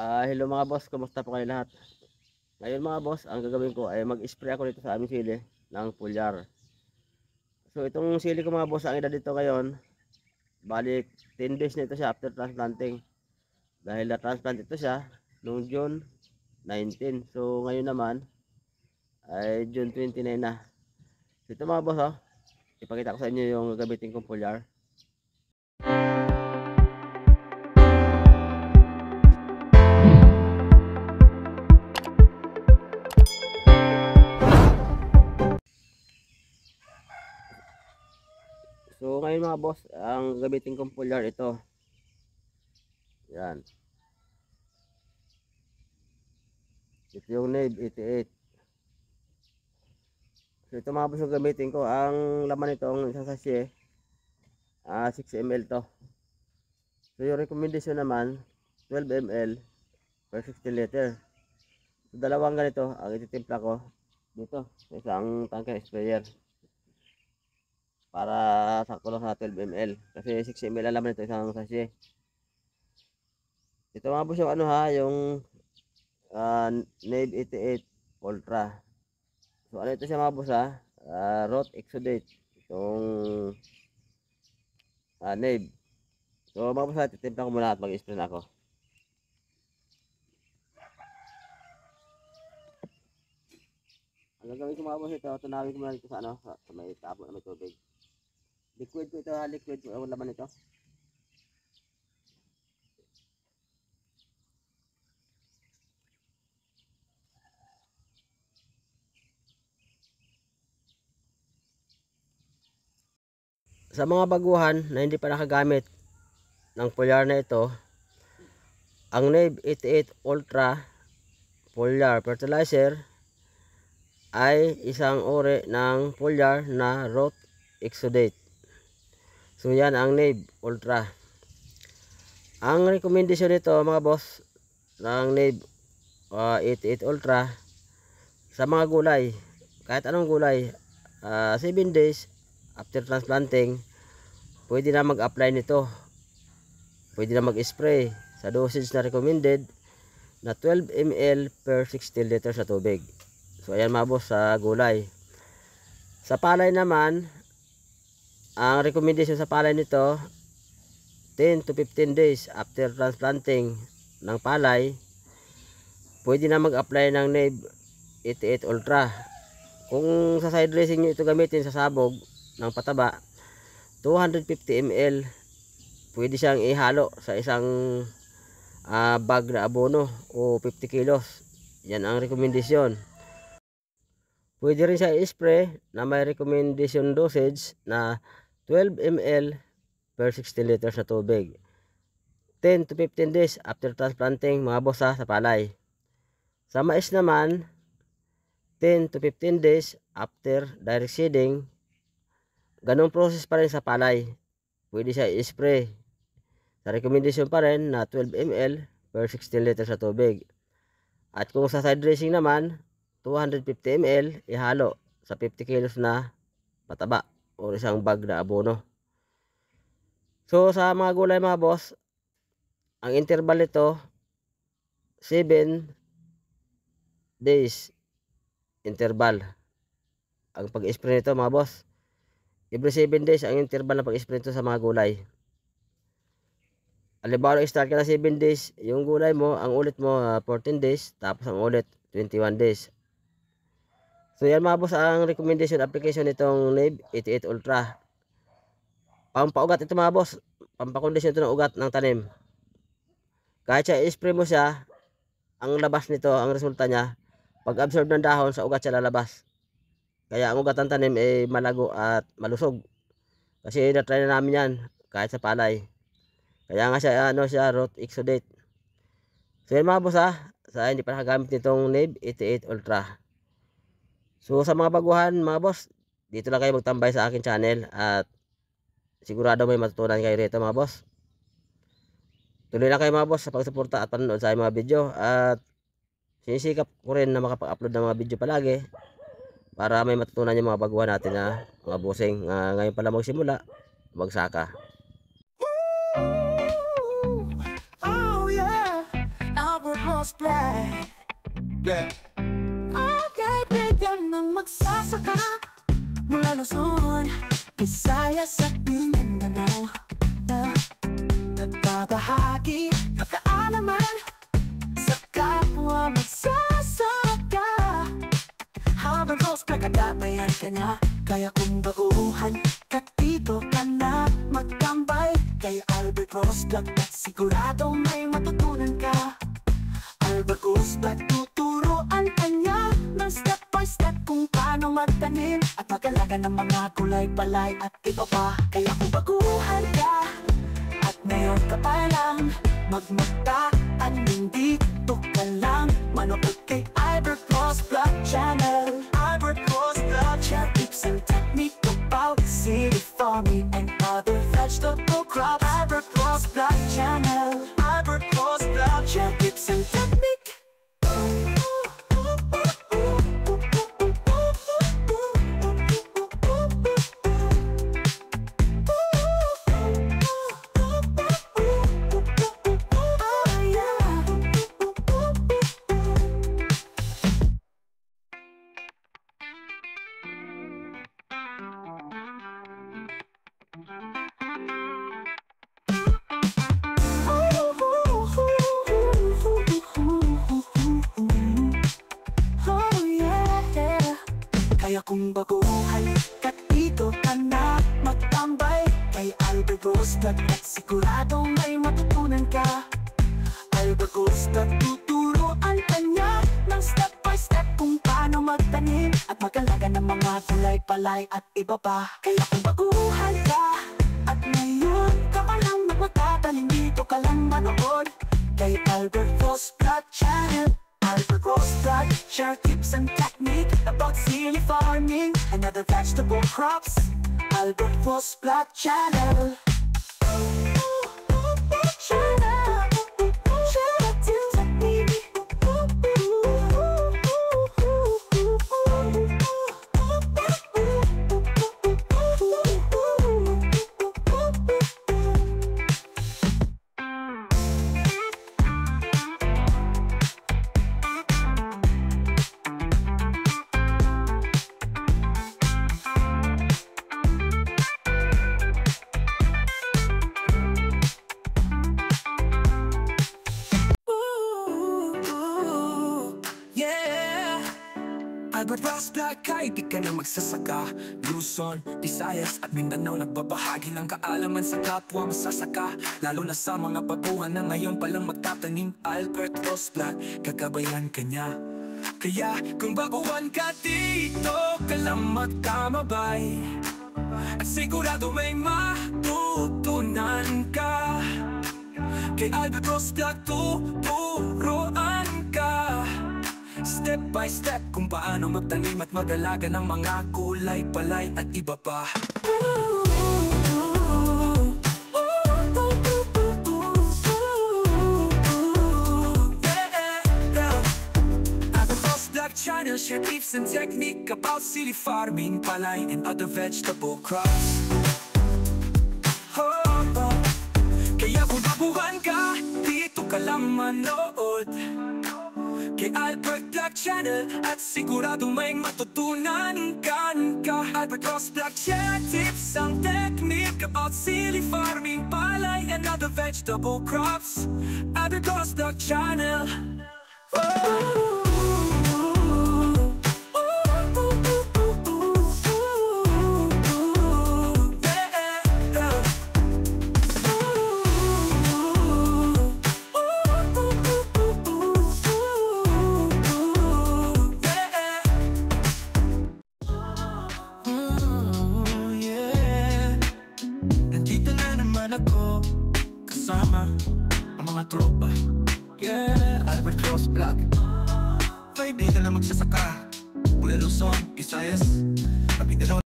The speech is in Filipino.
Hello mga boss, kumusta po kayo lahat? Ngayon mga boss, ang gagawin ko ay mag-spray ako dito sa aming sili ng foliar. So itong sili ko mga boss, ang edad dito ngayon, balik 10 days na ito siya after transplanting. Dahil na-transplant ito siya noong June 19. So ngayon naman ay June 29 na. So ito mga boss, ipakita ko sa inyo yung gagamitin kong foliar. So ngayon mga boss, ang gagamitin kong foliar ito. Yan. Ito yung NAVE 88. So ito mga boss yung gamitin ko. Ang laman nitong isang sachet, 6 ml to. So yung recommendation naman, 12 ml per 60 liter. So dalawang ganito ang ititimpla ko dito sa isang tangke sprayer. Para sakto lang sa 12 ml. Kasi 6 ml ang laman nito isang sachet. Ito mga boss yung yung NAVE 88 Ultra. So ano ito siya mga boss Roth Exudate. Itong NAVE. So mga boss titimpla ko muna at mag-spray na ako. Ang gagawin ko mga boss ito, tunawin ko muna dito sa may tabo na may tubig. Liquid ko ito liquid ko ang laman nito. Sa mga baguhan na hindi pa nakagamit ng foliar na ito, ang NAVE 88 Ultra Foliar Fertilizer ay isang uri ng foliar na Roth Exudate. So yan ang NAVE Ultra. Ang recommendation nito mga boss ng NAVE 88 Ultra sa mga gulay, kahit anong gulay, 7 days after transplanting, pwede na mag-apply nito. Pwede na mag-spray sa dosage na recommended na 12 ml per 60 liters sa tubig. So ayan mga boss sa gulay. Sa palay naman, ang recommendation sa palay nito 10 to 15 days after transplanting ng palay, pwede na mag-apply ng NAVE 88 Ultra. Kung sa side dressing nyo ito gamitin sa sabog ng pataba, 250 ml pwede siyang ihalo sa isang bag na abono o 50 kilos. Yan ang recommendation. Pwede rin siya i-spray na may recommendation dosage na 12 ml per 60 liters sa tubig. 10 to 15 days after transplanting mga boss sa palay. Sa mais naman, 10 to 15 days after direct seeding. Ganong process pa rin sa palay. Pwede siya i-spray. Sa recommendation pa rin na 12 ml per 16 liters sa tubig. At kung sa side dressing naman, 250 ml ihalo sa 50 kilos na pataba o isang bag na abono. So sa mga gulay mga boss, ang interval nito 7 days interval ang pag-spray nito mga boss. Every 7 days ang interval ng pag-spray nito sa mga gulay. Halimbawa, start ka na 7 days, yung gulay mo, ang ulit mo 14 days, tapos ang ulit 21 days. So yan mga boss ang recommendation application nitong NAVE 88 Ultra. Pampaugat ito mga boss, pampakondisyon ito ng ugat ng tanim. Kahit siya i-spray mo siya, ang labas nito, ang resulta niya, pag-absorb ng dahon sa ugat siya lalabas. Kaya ang ugat ng tanim ay malago at malusog. Kasi na-try na namin yan, kahit sa palay. Kaya nga siya, Roth Exudate. So yan mga boss sa hindi pa nakagamit nitong NAVE 88 Ultra. So sa mga baguhan mga boss, dito lang kayo magtambay sa akin channel at sigurado may matutunan kayo rito mga boss. Tuloy lang kayo mga boss sa pagsuporta at panonood sa mga video at sinisikap ko rin na makapag-upload ng mga video palagi para may matutunan yung mga baguhan natin na mga bossing. Ngayon pala magsimula, magsaka. Oh yeah, Albert Crossblade. Yeah. Okay, bigyan ng magsasaka mula Luzon, Visayas at Mindanao. Nagbabahagi ng kaalaman sa kapwa magsasaka. Habang Crossblade kagatabayan ka na, kaya kung baguhan ka dito ka na magtambay kay Albert Crossblade at sigurado may matutunan ka. Albert Crossblade, tuturuan ka niya ng step by step kung paano magtanim at mag-alaga ng mga gulay-palay at iba pa. Kaya kung baguhan ka at ngayon ka pa lang magmataan, dito ka lang manood kay Albert Crossblade Channel. Albert Crossblade share tips and technique about city farming and other vegetable crops. Albert Crossblade Channel. Albert Crossblade share tips and technique. Kaya kung baguhan ka dito ka na magtambay kay Albert Crossblade at sigurado may matutunan ka. Albert Crossblade, tuturuan ka niya ng step by step kung paano magtanim at mag-alaga ng mga gulay-palay at iba pa. Kaya kung baguhan ka at ngayon ka pa lang magtatanim, dito ka lang manood kay Albert Crossblade Channel. Albert Crossblade share tips and technique about silly farming and other vegetable crops. Albert Crossblade Channel. Share tips and technique. Albert Crossblade, kahit di ka na magsasaka, Luzon, Visayas at Mindanao, nagbabahagi ng kaalaman sa kapwa masasaka. Lalo na sa mga baguhan na ngayon palang magtatanim, Albert Crossblade, kagabayan ka niya. Kaya kung baguhan ka dito ka lang magkamabay at sigurado may matutunan ka. Kay Albert Crossblade, tuturuan ka step by step kung paano magtanim at mag-alaga ng mga gulay-palay at iba pa. Albert Crossblade Channel share tips and technique about city farming, palay and other vegetable crops. Kaya kung baguhan ka, dito ka lang manood kay Albert Crossblade Channel at sigurado may matutunan ka. Albert Crossblade share tips and technique about silly farming, palay and other vegetable crops. Albert Crossblade Channel. Kasama ang mga tropa. Yeah, Albert Crossblade. 5 days na lang magsasaka mula Luzon, Visayas at Mindanao.